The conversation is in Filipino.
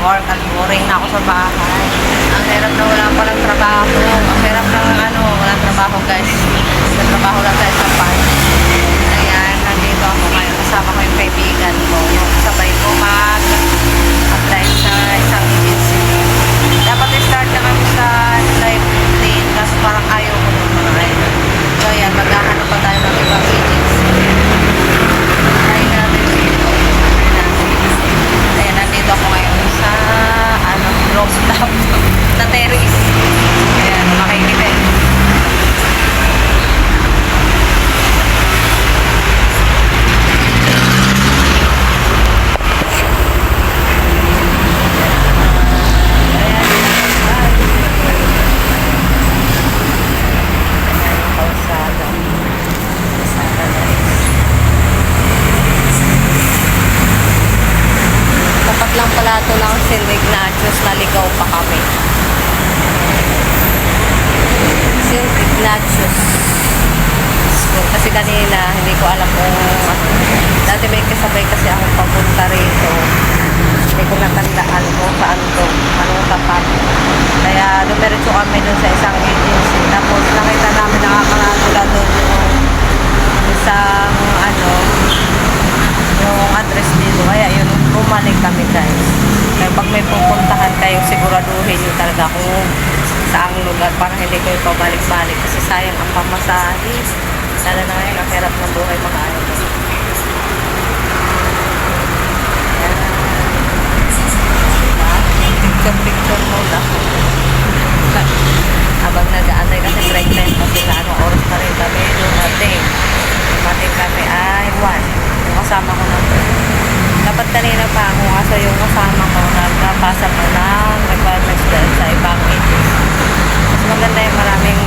work at boring na ako sa bahay. Ang hirap na wala palang trabaho. Ang hirap na walang trabaho guys. Nagtrabaho lang tayo sa farm. Ayan, nandito ako ngayon. Kasama ko yung kaibigan ko. Yung sabay ko mag-apply sa isang agency. Dapat i-start na kami sa July 15. Kaso parang ayaw ko nun mga idol. So ayan, maghahanap pa tayo ng ibang agency. Try natin dito. Ayan, nandito ako ngayon sa rooftop na terrace. Ayan, makikita. Tapat lang pala ito ng St. Ignatius, naligaw pa kami. St. Ignatius School. Kasi kanina, hindi ko alam kung dati may kasabay kasi ako papunta rito. Hindi ko natandaan kung saan ito, anong tapat. Kaya dumiretso kami dun sa isang agency. Tapos nakita namin nakakalatula dun yung isang yung address dito. Kaya yun, bumalik kami guys. Kaya pag may pupuntahan kayo, siguraduhin nyo talaga kung saang lugar para hindi kayo pabalik-balik. Kasi sayang ang pamasahe. Lalo na ngayon, ang hirap ng buhay mga idol. Picture muna. Habang nag-aantay kasi break time kasi na anong oras pa rin kami dumating. Dumating kami ay 1. Yung kasama ko na to. Dapat kanina pa ako kasi yung kasama ko nagpapasa pa ng requirements dahil sa ibang agency. Mas maganda yung maraming